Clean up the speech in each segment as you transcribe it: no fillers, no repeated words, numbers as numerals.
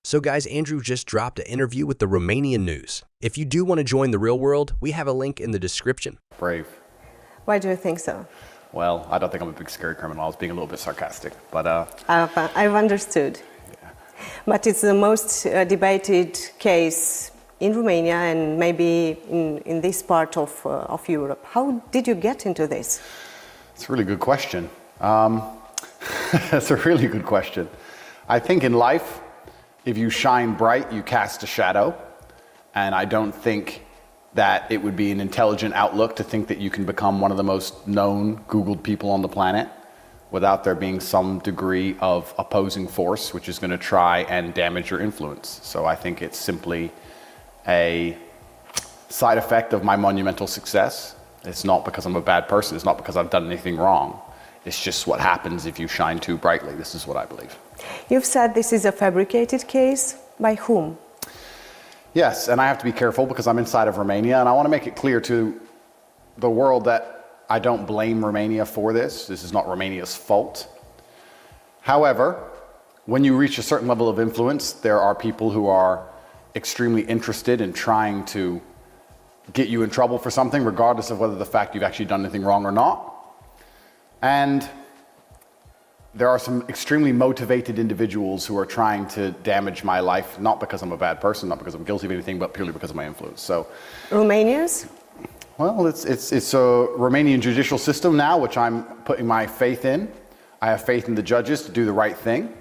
So guys, Andrew just dropped an interview with the Romanian news. If you do want to join the real world, we have a link in the description. Brave. Why do you think so? Well, I don't think I'm a big scary criminal. I was being a little bit sarcastic, but I've understood. yeah. But it's the most debated case in Romania and maybe in this part of Europe. How did you get into this? It's a really good question. That's a really good question. I think in life, if you shine bright, you cast a shadow. And I don't think that it would be an intelligent outlook to think that you can become one of the most known Googled people on the planet without there being some degree of opposing force, which is going to try and damage your influence. So I think it's simply a side effect of my monumental success. It's not because I'm a bad person. It's not because I've done anything wrong. It's just what happens if you shine too brightly. This is what I believe. You've said this is a fabricated case. By whom? Yes, and I have to be careful because I'm inside of Romania, and I want to make it clear to the world that I don't blame Romania for this. This is not Romania's fault. However, when you reach a certain level of influence, there are people who are extremely interested in trying to get you in trouble for something, regardless of whether the fact you've actually done anything wrong or not. And there are some extremely motivated individuals who are trying to damage my life, not because I'm a bad person, not because I'm guilty of anything, but purely because of my influence. So, Romanians? well, it's a Romanian judicial system now, which I'm putting my faith in. I have faith in the judges to do the right thing.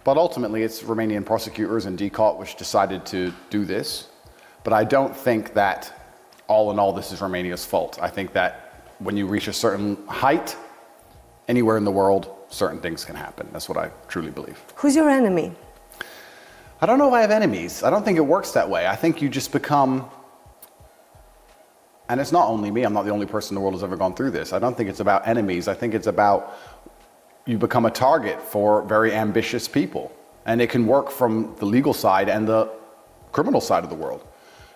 But ultimately, it's Romanian prosecutors and Tate which decided to do this. But I don't think that all in all this is Romania's fault. I think that when you reach a certain height, anywhere in the world, certain things can happen. That's what I truly believe. Who's your enemy? I don't know if I have enemies. I don't think it works that way. I think you just become, and it's not only me, I'm not the only person in the world who's ever gone through this. I don't think it's about enemies. I think it's about you become a target for very ambitious people. And it can work from the legal side and the criminal side of the world.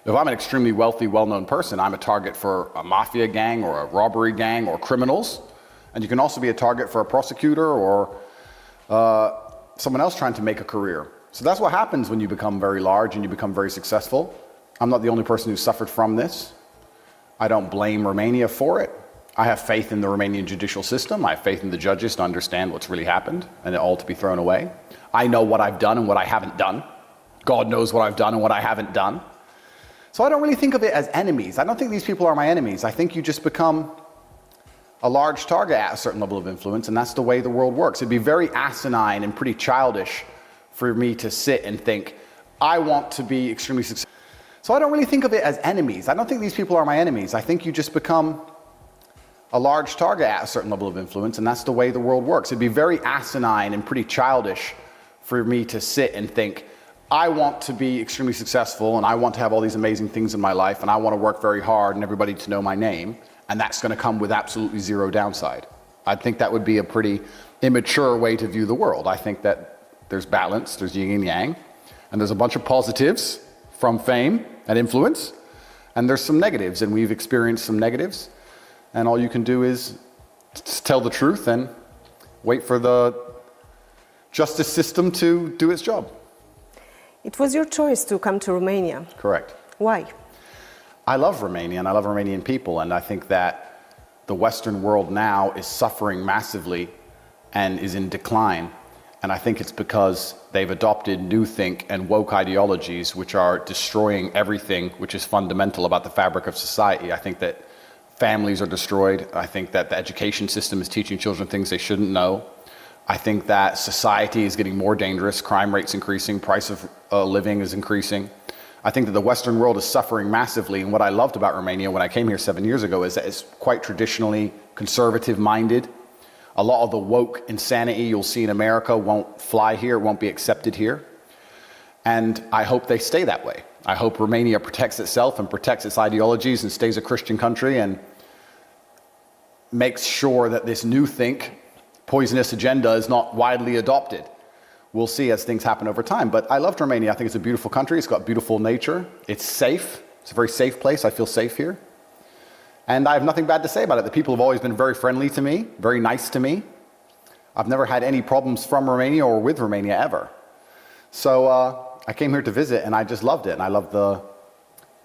If I'm an extremely wealthy, well-known person, I'm a target for a mafia gang or a robbery gang or criminals. And you can also be a target for a prosecutor or someone else trying to make a career. So that's what happens when you become very large and you become very successful. I'm not the only person who suffered from this. I don't blame Romania for it. I have faith in the Romanian judicial system. I have faith in the judges to understand what's really happened and it all to be thrown away. I know what I've done and what I haven't done. God knows what I've done and what I haven't done. So I don't really think of it as enemies. I don't think these people are my enemies. I think you just become a large target at a certain level of influence, and that's the way the world works. It'd be very asinine and pretty childish for me to sit and think, I want to be extremely successful. So I don't really think of it as enemies. I don't think these people are my enemies. I think you just become a large target at a certain level of influence, and that's the way the world works. It'd be very asinine and pretty childish for me to sit and think, I want to be extremely successful, and I want to have all these amazing things in my life, and I want to work very hard and everybody to know my name. And that's going to come with absolutely zero downside. I think that would be a pretty immature way to view the world. I think that there's balance, there's yin and yang, and there's a bunch of positives from fame and influence, and there's some negatives, and we've experienced some negatives, and all you can do is tell the truth and wait for the justice system to do its job. It was your choice to come to Romania. Correct. Why? I love Romania and I love Romanian people, and I think that the Western world now is suffering massively and is in decline. And I think it's because they've adopted new think and woke ideologies which are destroying everything which is fundamental about the fabric of society. I think that families are destroyed. I think that the education system is teaching children things they shouldn't know. I think that society is getting more dangerous, crime rates increasing, price of living is increasing. I think that the Western world is suffering massively, and what I loved about Romania when I came here 7 years ago is that it's quite traditionally conservative-minded. A lot of the woke insanity you'll see in America won't fly here, won't be accepted here. And I hope they stay that way. I hope Romania protects itself and protects its ideologies and stays a Christian country and makes sure that this new think, poisonous agenda is not widely adopted. We'll see as things happen over time. But I loved Romania. I think it's a beautiful country. It's got beautiful nature. It's safe. It's a very safe place. I feel safe here. And I have nothing bad to say about it. The people have always been very friendly to me, very nice to me. I've never had any problems from Romania or with Romania ever. So I came here to visit, and I just loved it. And I love the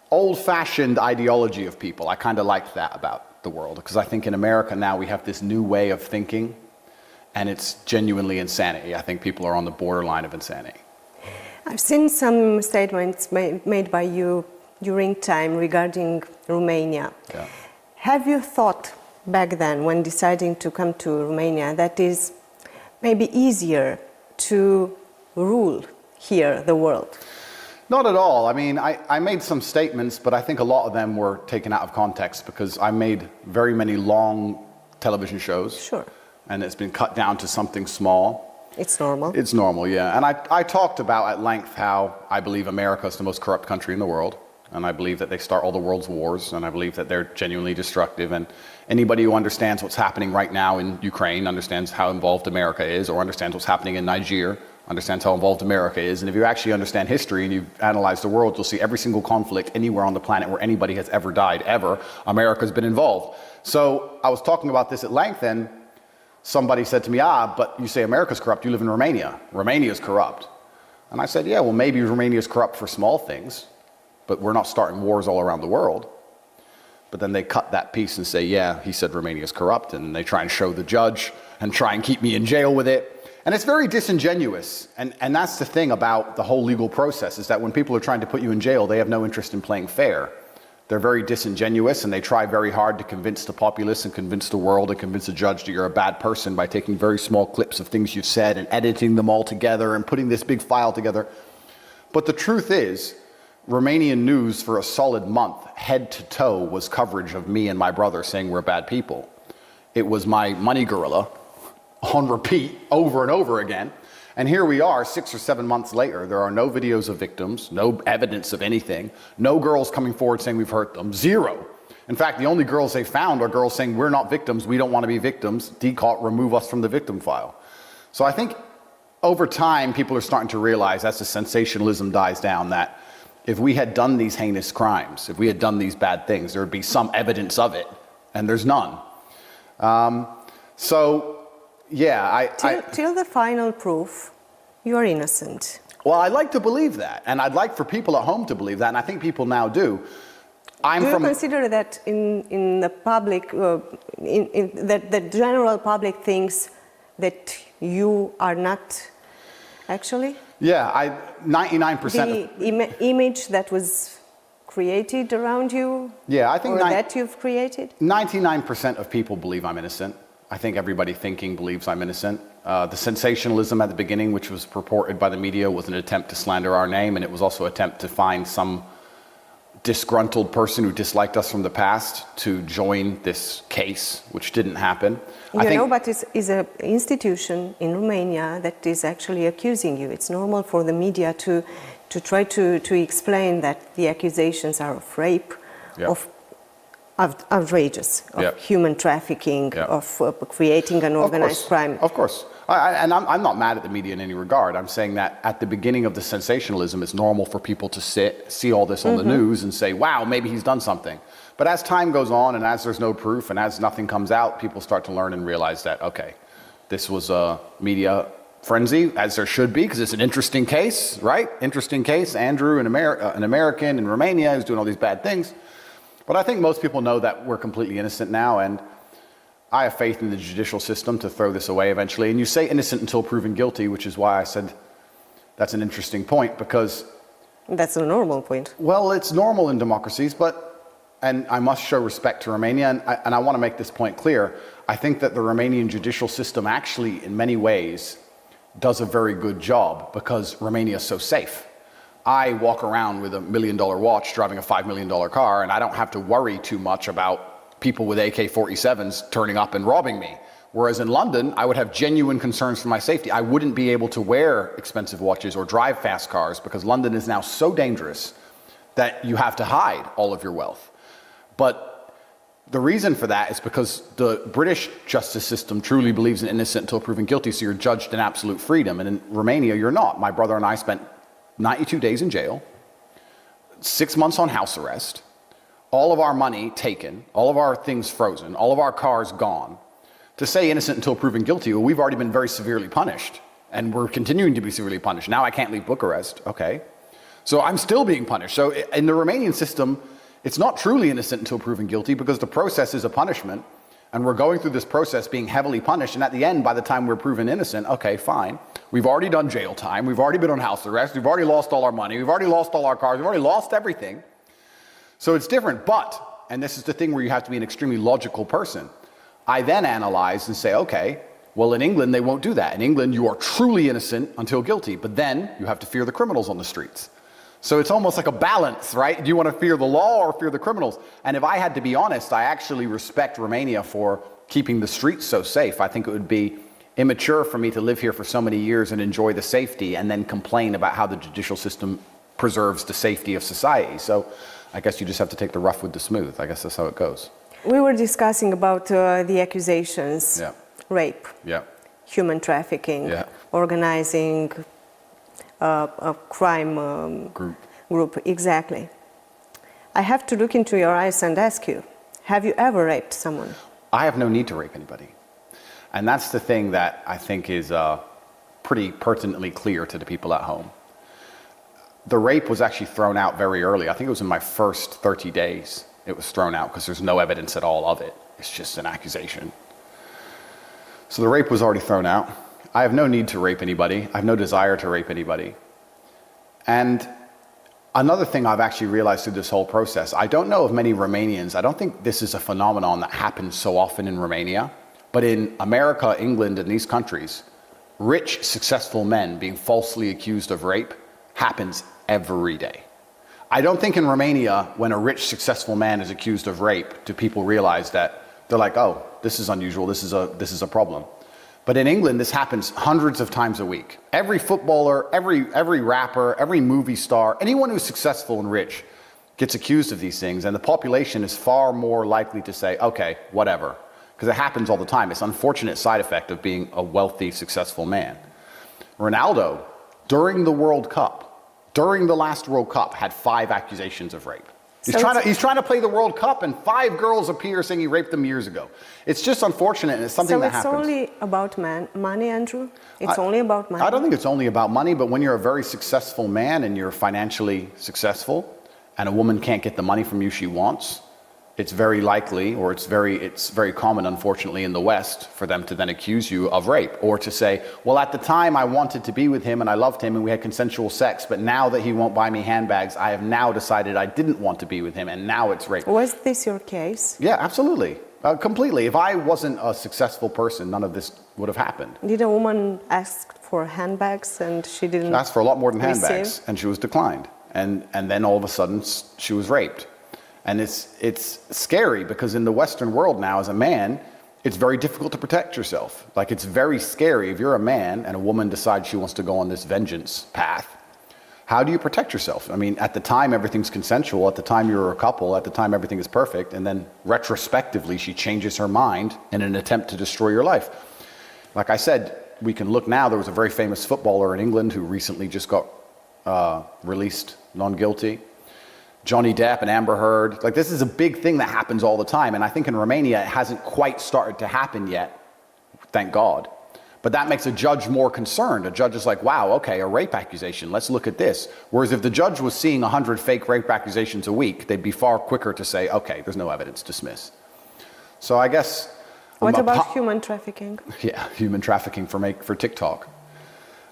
old-fashioned ideology of people. I kind of liked that about the world, because I think in America now we have this new way of thinking, and it's genuinely insanity. I think people are on the borderline of insanity. I've seen some statements made by you during time regarding Romania. Yeah. Have you thought back then, when deciding to come to Romania, that is maybe easier to rule here the world? Not at all. I mean, I made some statements, but I think a lot of them were taken out of context, because I made very many long television shows. Sure. And it's been cut down to something small. It's normal. It's normal, yeah. And I talked about at length how I believe America is the most corrupt country in the world. And I believe that they start all the world's wars. And I believe that they're genuinely destructive. And anybody who understands what's happening right now in Ukraine understands how involved America is, or understands what's happening in Nigeria, understands how involved America is. And if you actually understand history and you've analyzed the world, you'll see every single conflict anywhere on the planet where anybody has ever died, ever, America's been involved. So I was talking about this at length, and somebody said to me, but you say America's corrupt, you live in Romania. Romania's corrupt. And I said, yeah, well, maybe Romania's corrupt for small things, but we're not starting wars all around the world. But then they cut that piece and say, yeah, he said Romania's corrupt, and they try and show the judge and try and keep me in jail with it. And it's very disingenuous. And that's the thing about the whole legal process, is that when people are trying to put you in jail, they have no interest in playing fair. They're very disingenuous, and they try very hard to convince the populace and convince the world and convince a judge that you're a bad person by taking very small clips of things you've said and editing them all together and putting this big file together. But the truth is, Romanian news for a solid month, head to toe, was coverage of me and my brother saying we're bad people. It was my money gorilla on repeat over and over again. And here we are 6 or 7 months later. There are no videos of victims, no evidence of anything, no girls coming forward saying we've hurt them, zero. In fact, the only girls they found are girls saying we're not victims, we don't want to be victims, DCAUT, remove us from the victim file. So I think over time people are starting to realize, as the sensationalism dies down, that if we had done these heinous crimes, if we had done these bad things, there would be some evidence of it, and there's none. Till the final proof, you are innocent. Well, I'd like to believe that, and I'd like for people at home to believe that, and I think people now do. Do you consider that in the public, that the general public thinks that you are not actually? Yeah, 99%. The image that was created around you? Yeah, I think or that you've created? 99% of people believe I'm innocent. I think everybody thinking believes I'm innocent. The sensationalism at the beginning, which was purported by the media, was an attempt to slander our name, and it was also an attempt to find some disgruntled person who disliked us from the past to join this case, which didn't happen. But it's an institution in Romania that is actually accusing you. It's normal for the media to try to explain that the accusations are of rape, of outrageous, of human trafficking, of creating an organized crime. Of course. And I'm not mad at the media in any regard. I'm saying that at the beginning of the sensationalism, it's normal for people to see all this on the news and say, wow, maybe he's done something. But as time goes on and as there's no proof and as nothing comes out, people start to learn and realize that, okay, this was a media frenzy, as there should be, because it's an interesting case, right? Interesting case. Andrew, an American in Romania, who's doing all these bad things. But I think most people know that we're completely innocent now, and I have faith in the judicial system to throw this away eventually. And you say innocent until proven guilty, which is why I said that's an interesting point, because... That's a normal point. Well, it's normal in democracies, and I must show respect to Romania, and I want to make this point clear. I think that the Romanian judicial system actually, in many ways, does a very good job, because Romania is so safe. I walk around with $1 million watch driving a $5 million car, and I don't have to worry too much about people with AK-47s turning up and robbing me. Whereas in London, I would have genuine concerns for my safety. I wouldn't be able to wear expensive watches or drive fast cars, because London is now so dangerous that you have to hide all of your wealth. But the reason for that is because the British justice system truly believes in innocent until proven guilty, so you're judged in absolute freedom. And in Romania, you're not. My brother and I spent 92 days in jail, 6 months on house arrest, all of our money taken, all of our things frozen, all of our cars gone. To say innocent until proven guilty, well, we've already been very severely punished. and we're continuing to be severely punished. Now I can't leave Bucharest. Okay. So I'm still being punished. So in the Romanian system, it's not truly innocent until proven guilty because the process is a punishment. And we're going through this process being heavily punished. And at the end, by the time we're proven innocent, okay, fine. We've already done jail time. We've already been on house arrest. We've already lost all our money. We've already lost all our cars. We've already lost everything. So it's different. But, and this is the thing where you have to be an extremely logical person, I then analyze and say, okay, well, in England, they won't do that. In England, you are truly innocent until guilty. But then you have to fear the criminals on the streets. So it's almost like a balance, right? Do you want to fear the law or fear the criminals? And if I had to be honest, I actually respect Romania for keeping the streets so safe. I think it would be immature for me to live here for so many years and enjoy the safety and then complain about how the judicial system preserves the safety of society. So I guess you just have to take the rough with the smooth. I guess that's how it goes. We were discussing about the accusations, Yeah. rape, Yeah. human trafficking, Yeah. organizing a crime group. Exactly. I have to look into your eyes and ask you, have you ever raped someone? I have no need to rape anybody. And that's the thing that I think is pretty pertinently clear to the people at home. The rape was actually thrown out very early. I think it was in my first 30 days it was thrown out because there's no evidence at all of it. It's just an accusation. So the rape was already thrown out. I have no need to rape anybody. I have no desire to rape anybody. And another thing I've actually realized through this whole process, I don't know of many Romanians, I don't think this is a phenomenon that happens so often in Romania, but in America, England, and these countries, rich, successful men being falsely accused of rape happens every day. I don't think in Romania, when a rich, successful man is accused of rape, do people realize that they're like, oh, this is unusual, this is a problem. But in England, this happens hundreds of times a week. Every footballer, every rapper, every movie star, anyone who's successful and rich gets accused of these things, and the population is far more likely to say, okay, whatever, because it happens all the time. It's an unfortunate side effect of being a wealthy, successful man. Ronaldo, during the World Cup, during the last World Cup, had 5 accusations of rape. He's trying to play the World Cup, and 5 girls appear saying he raped them years ago. It's just unfortunate, and it's something that happens. So it's only about money, Andrew? It's only about money? I don't think it's only about money, but when you're a very successful man and you're financially successful, and a woman can't get the money from you she wants, it's very likely, or it's very common, unfortunately, in the West, for them to then accuse you of rape, or to say, well, at the time I wanted to be with him and I loved him and we had consensual sex, but now that he won't buy me handbags, I have now decided I didn't want to be with him, and now it's rape. Was this your case? Yeah, absolutely. Completely. If I wasn't a successful person, none of this would have happened. Did a woman ask for handbags and she didn't She asked for a lot more than handbags, receive? and she was declined. And then all of a sudden she was raped. And it's scary because in the Western world now, as a man, it's very difficult to protect yourself. Like, it's very scary if you're a man and a woman decides she wants to go on this vengeance path. How do you protect yourself? I mean, at the time, everything's consensual. At the time, you're a couple. At the time, everything is perfect. And then retrospectively, she changes her mind in an attempt to destroy your life. Like I said, we can look now. There was a very famous footballer in England who recently just got released non-guilty. Johnny Depp and Amber Heard. Like, this is a big thing that happens all the time. And I think in Romania, it hasn't quite started to happen yet. Thank God. But that makes a judge more concerned. A judge is like, wow, okay, a rape accusation. Let's look at this. Whereas if the judge was seeing 100 fake rape accusations a week, they'd be far quicker to say, okay, there's no evidence, dismiss. So I guess... What about human trafficking? Yeah, human trafficking for TikTok.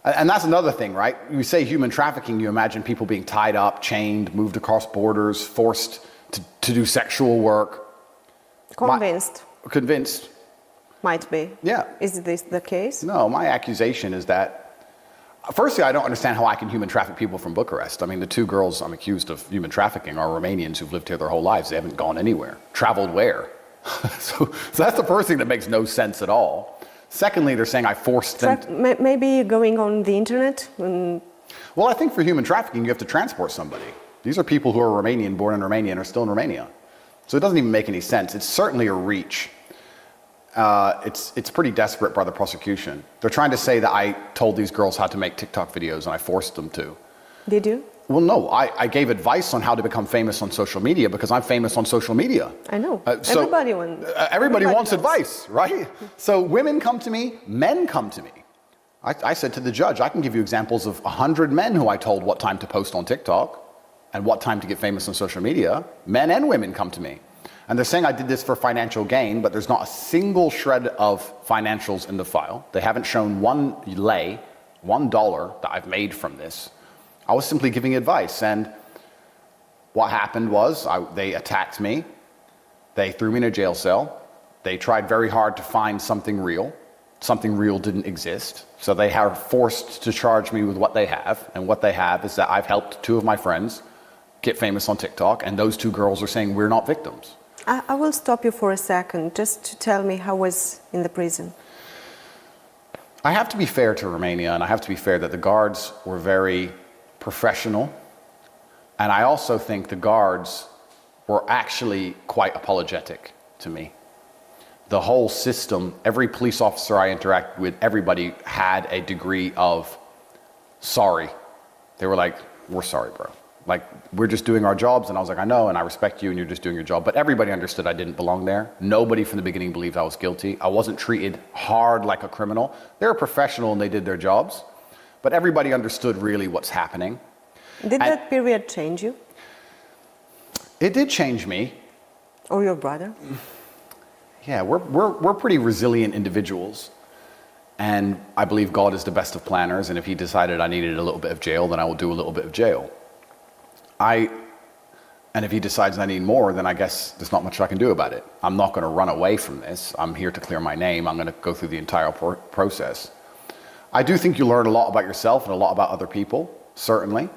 And that's another thing, right? You say human trafficking, you imagine people being tied up, chained, moved across borders, forced to do sexual work. Convinced. Convinced. Might be. Yeah. Is this the case? No, my accusation is that, firstly, I don't understand how I can human traffic people from Bucharest. I mean, the 2 girls I'm accused of human trafficking are Romanians who've lived here their whole lives. They haven't gone anywhere. Traveled where? So that's the first thing that makes no sense at all. Secondly, they're saying I forced them... Maybe going on the internet? Well, I think for human trafficking, you have to transport somebody. These are people who are Romanian, born in Romania, and are still in Romania. So it doesn't even make any sense. It's certainly a reach. It's pretty desperate by the prosecution. They're trying to say that I told these girls how to make TikTok videos and I forced them to. Did you? Well, no. I gave advice on how to become famous on social media because I'm famous on social media. I know. Everybody wants advice, right? So women come to me, men come to me. I said to the judge, I can give you examples of 100 men who I told what time to post on TikTok and what time to get famous on social media. Men and women come to me. And they're saying I did this for financial gain, but there's not a single shred of financials in the file. They haven't shown $1 that I've made from this. I was simply giving advice. And what happened was they attacked me. They threw me in a jail cell. They tried very hard to find something real. Something real didn't exist. So they are forced to charge me with what they have. And what they have is that I've helped 2 of my friends get famous on TikTok. And those 2 girls are saying we're not victims. I will stop you for a second just to tell me how was in the prison. I have to be fair to Romania, and I have to be fair that the guards were very professional. And I also think the guards were actually quite apologetic to me. The whole system, every police officer I interacted with, everybody had a degree of sorry. They were like, we're sorry, bro. Like, we're just doing our jobs. And I was like, I know, and I respect you, and you're just doing your job. But everybody understood I didn't belong there. Nobody from the beginning believed I was guilty. I wasn't treated hard like a criminal. They were professional and they did their jobs. But everybody understood really what's happening. Did that period change you? It did change me. Or your brother? Yeah, we're pretty resilient individuals. And I believe God is the best of planners. And if he decided I needed a little bit of jail, then I will do a little bit of jail. And if he decides I need more, then I guess there's not much I can do about it. I'm not going to run away from this. I'm here to clear my name. I'm going to go through the entire process. I do think you learn a lot about yourself and a lot about other people, certainly.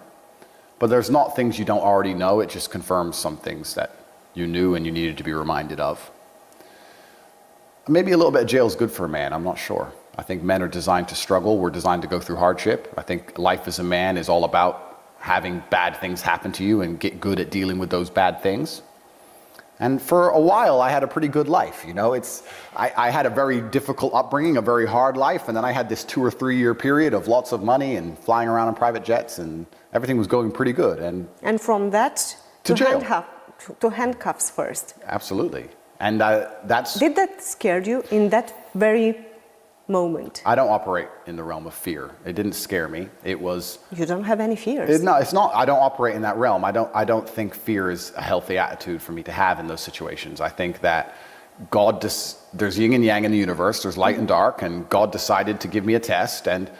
But there's not things you don't already know. It just confirms some things that you knew and you needed to be reminded of. Maybe a little bit of jail is good for a man. I'm not sure. I think men are designed to struggle. We're designed to go through hardship. I think life as a man is all about having bad things happen to you and get good at dealing with those bad things. And for a while, I had a pretty good life. You know, I had a very difficult upbringing, a very hard life. And then I had this 2 or 3 year period of lots of money and flying around in private jets, and everything was going pretty good. And from that to jail. To handcuffs first. Absolutely. And that's... Did that scare you in that very moment? I don't operate in the realm of fear. It didn't scare me. It was... You don't have any fears? No, it's not. I don't operate in that realm. I don't think fear is a healthy attitude for me to have in those situations. I think that there's yin and yang in the universe. There's light and dark, and God decided to give me a test. And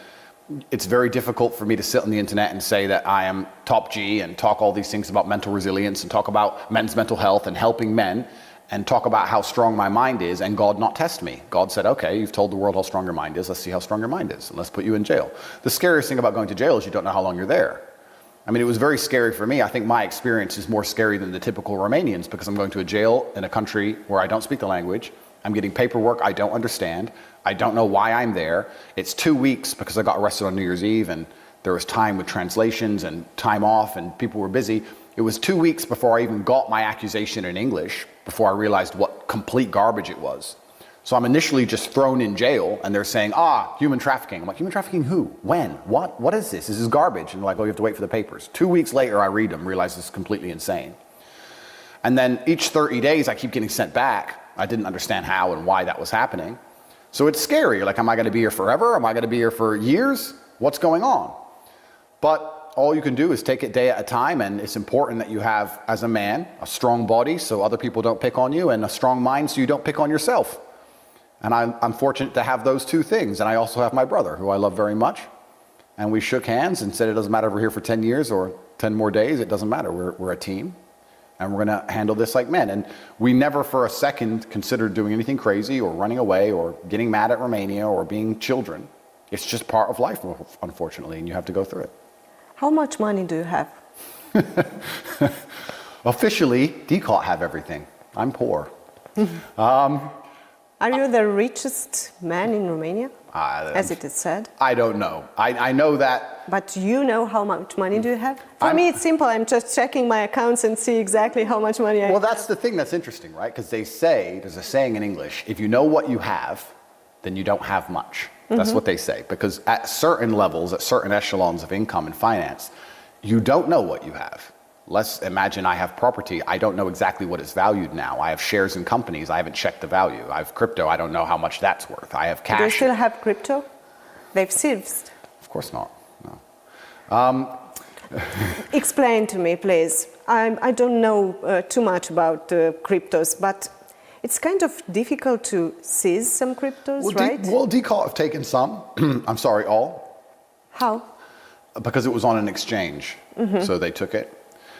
it's very difficult for me to sit on the internet and say that I am top G and talk all these things about mental resilience and talk about men's mental health and helping men, and talk about how strong my mind is, and God not test me. God said, okay, you've told the world how strong your mind is. Let's see how strong your mind is, and let's put you in jail. The scariest thing about going to jail is you don't know how long you're there. I mean, it was very scary for me. I think my experience is more scary than the typical Romanians, because I'm going to a jail in a country where I don't speak the language. I'm getting paperwork I don't understand. I don't know why I'm there. It's 2 weeks because I got arrested on New Year's Eve, and there was time with translations and time off, and people were busy. It was 2 weeks before I even got my accusation in English, before I realized what complete garbage it was. So I'm initially just thrown in jail, and they're saying, human trafficking. I'm like, human trafficking who? When? What? What is this? This is garbage. And they're like, oh, you have to wait for the papers. 2 weeks later, I read them, realize this is completely insane. And then each 30 days, I keep getting sent back. I didn't understand how and why that was happening. So it's scary. You're like, am I going to be here forever? Am I going to be here for years? What's going on? But all you can do is take it day at a time, and it's important that you have, as a man, a strong body so other people don't pick on you, and a strong mind so you don't pick on yourself. And I'm fortunate to have those 2 things. And I also have my brother, who I love very much. And we shook hands and said, it doesn't matter if we're here for 10 years or 10 more days. It doesn't matter. We're a team. And we're going to handle this like men. And we never for a second considered doing anything crazy or running away or getting mad at Romania or being children. It's just part of life, unfortunately, and you have to go through it. How much money do you have? Officially, DCOT have everything. I'm poor. Are you the richest man in Romania, as it is said? I don't know. I know that. But you know how much money do you have? For me, it's simple. I'm just checking my accounts and see exactly how much money I have. Well, that's the thing that's interesting, right? Because there's a saying in English, if you know what you have, then you don't have much. That's what they say. Because at certain levels, at certain echelons of income and finance, you don't know what you have. Let's imagine I have property. I don't know exactly what it's valued now. I have shares in companies. I haven't checked the value. I have crypto. I don't know how much that's worth. I have cash. Do you still have crypto? they've seized? Of course not. No. Explain to me, please. I don't know too much about cryptos, but it's kind of difficult to seize some cryptos, right? Decal have taken some. I'm sorry, all. How? Because it was on an exchange, so they took it.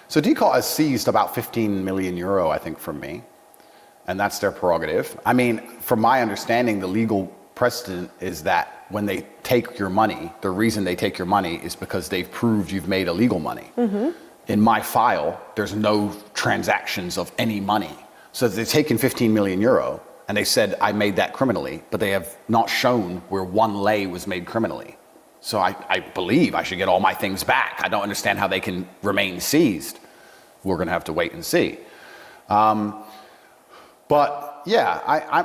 So Decal has seized about 15 million euro, I think, from me, and that's their prerogative. I mean, from my understanding, the legal precedent is that when they take your money, the reason they take your money is because they've proved you've made illegal money. In my file, there's no transactions of any money. So they've taken 15 million euro, and they said I made that criminally, but they have not shown where 1 lei was made criminally. So I believe I should get all my things back. I don't understand how they can remain seized. We're going to have to wait and see. But yeah,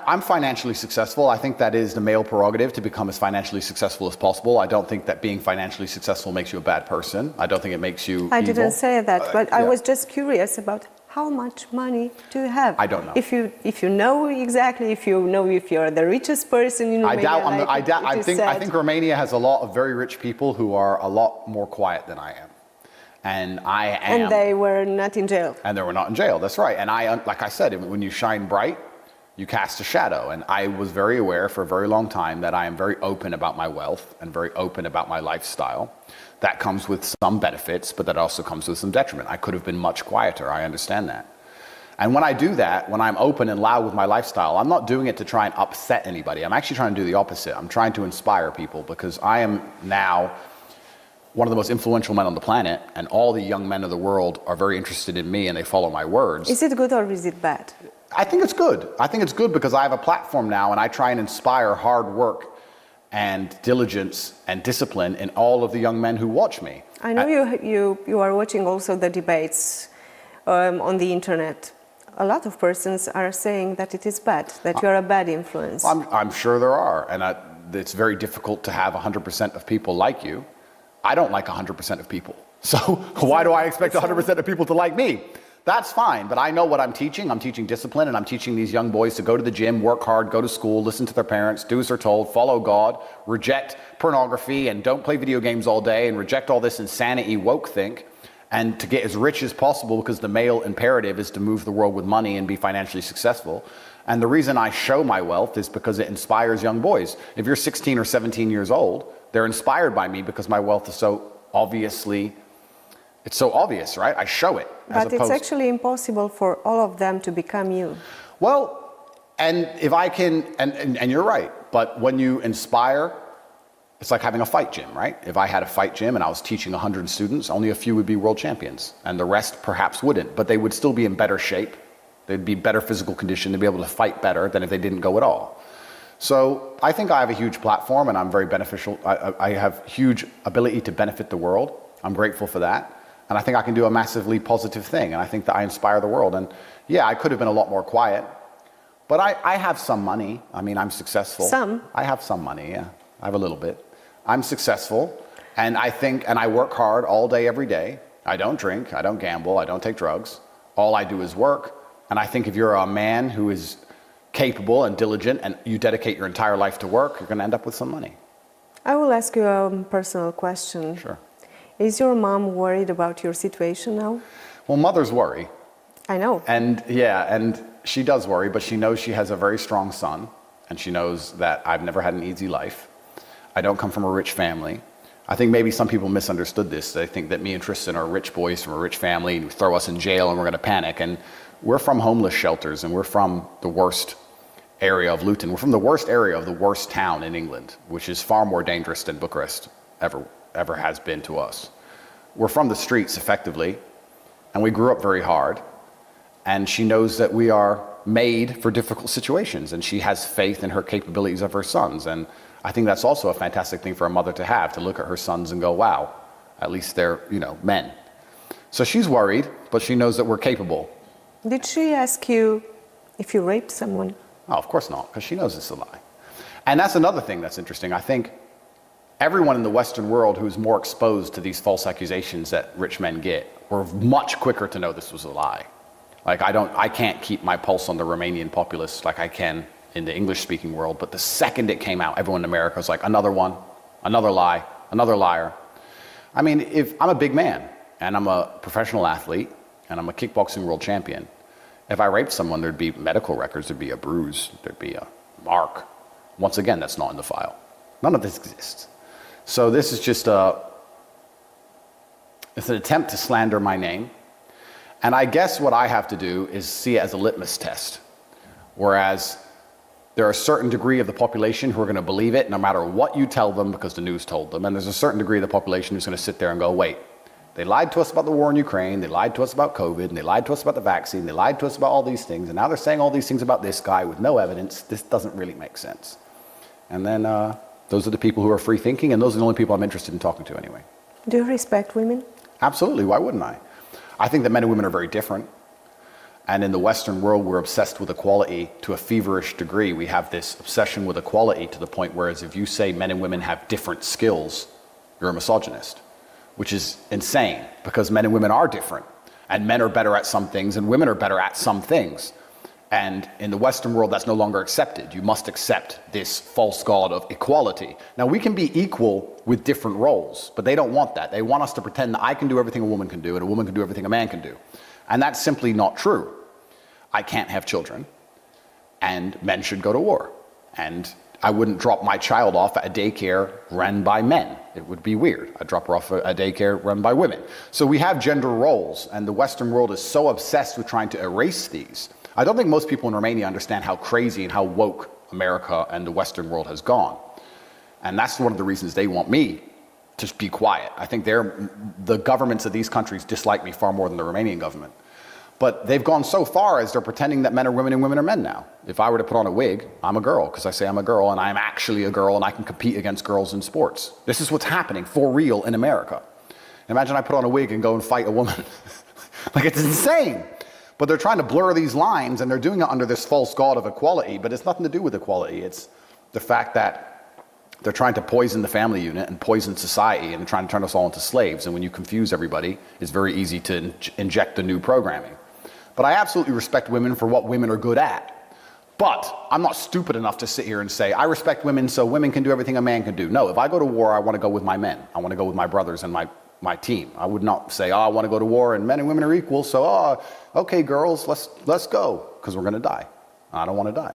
I'm financially successful. I think that is the male prerogative to become as financially successful as possible. I don't think that being financially successful makes you a bad person. I don't think it makes you I evil. didn't say that, but I was just curious about how much money do you have? I don't know. If you know exactly, if you know if you're the richest person in Romania, I think Romania has a lot of very rich people who are a lot more quiet than I am. And I am. And they were not in jail. And they were not in jail, that's right. And like I said, when you shine bright, you cast a shadow. And I was very aware for a very long time that I am very open about my wealth and very open about my lifestyle. That comes with some benefits, but that also comes with some detriment. I could have been much quieter, I understand that. And when I do that, when I'm open and loud with my lifestyle, I'm not doing it to try and upset anybody. I'm actually trying to do the opposite. I'm trying to inspire people, because I am now one of the most influential men on the planet, and all the young men of the world are very interested in me and they follow my words. Is it good or is it bad? I think it's good. I think it's good because I have a platform now, and I try and inspire hard work and diligence and discipline in all of the young men who watch me. I know you are watching also the debates on the internet. A lot of persons are saying that it is bad, that you are a bad influence. I'm sure there are, and it's very difficult to have 100% of people like you. I don't like 100% of people. So why do I expect 100% of people to like me? That's fine, but I know what I'm teaching. I'm teaching discipline, and I'm teaching these young boys to go to the gym, work hard, go to school, listen to their parents, do as they're told, follow God, reject pornography, and don't play video games all day, and reject all this insanity woke think, and to get as rich as possible, because the male imperative is to move the world with money and be financially successful. And the reason I show my wealth is because it inspires young boys. If you're 16 or 17 years old, they're inspired by me because my wealth is so obviously, it's so obvious, right? I show it. But it's actually impossible for all of them to become you. Well, and if I can, and you're right, but when you inspire, it's like having a fight gym, right? If I had a fight gym and I was teaching 100 students, only a few would be world champions, and the rest perhaps wouldn't, but they would still be in better shape. They'd be better physical condition, they'd be able to fight better than if they didn't go at all. So I think I have a huge platform, and I'm very beneficial. I have huge ability to benefit the world. I'm grateful for that. And I think I can do a massively positive thing. And I think that I inspire the world. And yeah, I could have been a lot more quiet, but I have some money. I mean, I'm successful. Some? I have some money, yeah. I have a little bit. I'm successful. And I work hard all day, every day. I don't drink. I don't gamble. I don't take drugs. All I do is work. And I think if you're a man who is capable and diligent, and you dedicate your entire life to work, you're going to end up with some money. I will ask you a personal question. Sure. Is your mom worried about your situation now? Well, mothers worry. I know. And yeah, and she does worry, but she knows she has a very strong son, and she knows that I've never had an easy life. I don't come from a rich family. I think maybe some people misunderstood this. They think that me and Tristan are rich boys from a rich family, and throw us in jail and we're going to panic. And we're from homeless shelters, and we're from the worst area of Luton. We're from the worst area of the worst town in England, which is far more dangerous than Bucharest ever has been to us. We're from the streets, effectively, and we grew up very hard. And she knows that we are made for difficult situations, and she has faith in her capabilities of her sons. And I think that's also a fantastic thing for a mother to have, to look at her sons and go, wow, at least they're, men. So she's worried, but she knows that we're capable. Did she ask you if you raped someone? Oh, of course not, because she knows it's a lie. And that's another thing that's interesting. I think everyone in the Western world who's more exposed to these false accusations that rich men get were much quicker to know this was a lie. Like, I can't keep my pulse on the Romanian populace like I can in the English-speaking world, but the second it came out, everyone in America was like, another one, Another lie, another liar. I mean, if I'm a big man and I'm a professional athlete and I'm a kickboxing world champion, if I raped someone, there'd be medical records, there'd be a bruise, there'd be a mark. Once again, that's not in the file. None of this exists. So this is just it's an attempt to slander my name. And I guess what I have to do is see it as a litmus test. Whereas there are a certain degree of the population who are going to believe it no matter what you tell them because the news told them. And there's a certain degree of the population who's going to sit there and go, wait, they lied to us about the war in Ukraine, they lied to us about COVID, and they lied to us about the vaccine, they lied to us about all these things, and now they're saying all these things about this guy with no evidence. This doesn't really make sense. And then those are the people who are free thinking, and those are the only people I'm interested in talking to anyway. Do you respect women? Absolutely, why wouldn't I? I think that men and women are very different. And in the Western world, we're obsessed with equality to a feverish degree. We have this obsession with equality to the point whereas if you say men and women have different skills, you're a misogynist, which is insane because men and women are different. And men are better at some things and women are better at some things. And in the Western world, that's no longer accepted. You must accept this false god of equality. Now, we can be equal with different roles, but they don't want that. They want us to pretend that I can do everything a woman can do and a woman can do everything a man can do. And that's simply not true. I can't have children, and men should go to war. And I wouldn't drop my child off at a daycare run by men. It would be weird. I'd drop her off at a daycare run by women. So we have gender roles, and the Western world is so obsessed with trying to erase these. I don't think most people in Romania understand how crazy and how woke America and the Western world has gone. And that's one of the reasons they want me to be quiet. I think the governments of these countries dislike me far more than the Romanian government. But they've gone so far as they're pretending that men are women and women are men now. If I were to put on a wig, I'm a girl because I say I'm a girl and I'm actually a girl and I can compete against girls in sports. This is what's happening for real in America. Imagine I put on a wig and go and fight a woman. Like, it's insane. But they're trying to blur these lines and they're doing it under this false god of equality, but it's nothing to do with equality. It's the fact that they're trying to poison the family unit and poison society and trying to turn us all into slaves. And when you confuse everybody, it's very easy to inject the new programming. But I absolutely respect women for what women are good at. But I'm not stupid enough to sit here and say, I respect women so women can do everything a man can do. No, if I go to war, I want to go with my men. I want to go with my brothers and my team. I would not say, I want to go to war and men and women are equal. So, okay, girls, let's go because we're going to die. I don't want to die.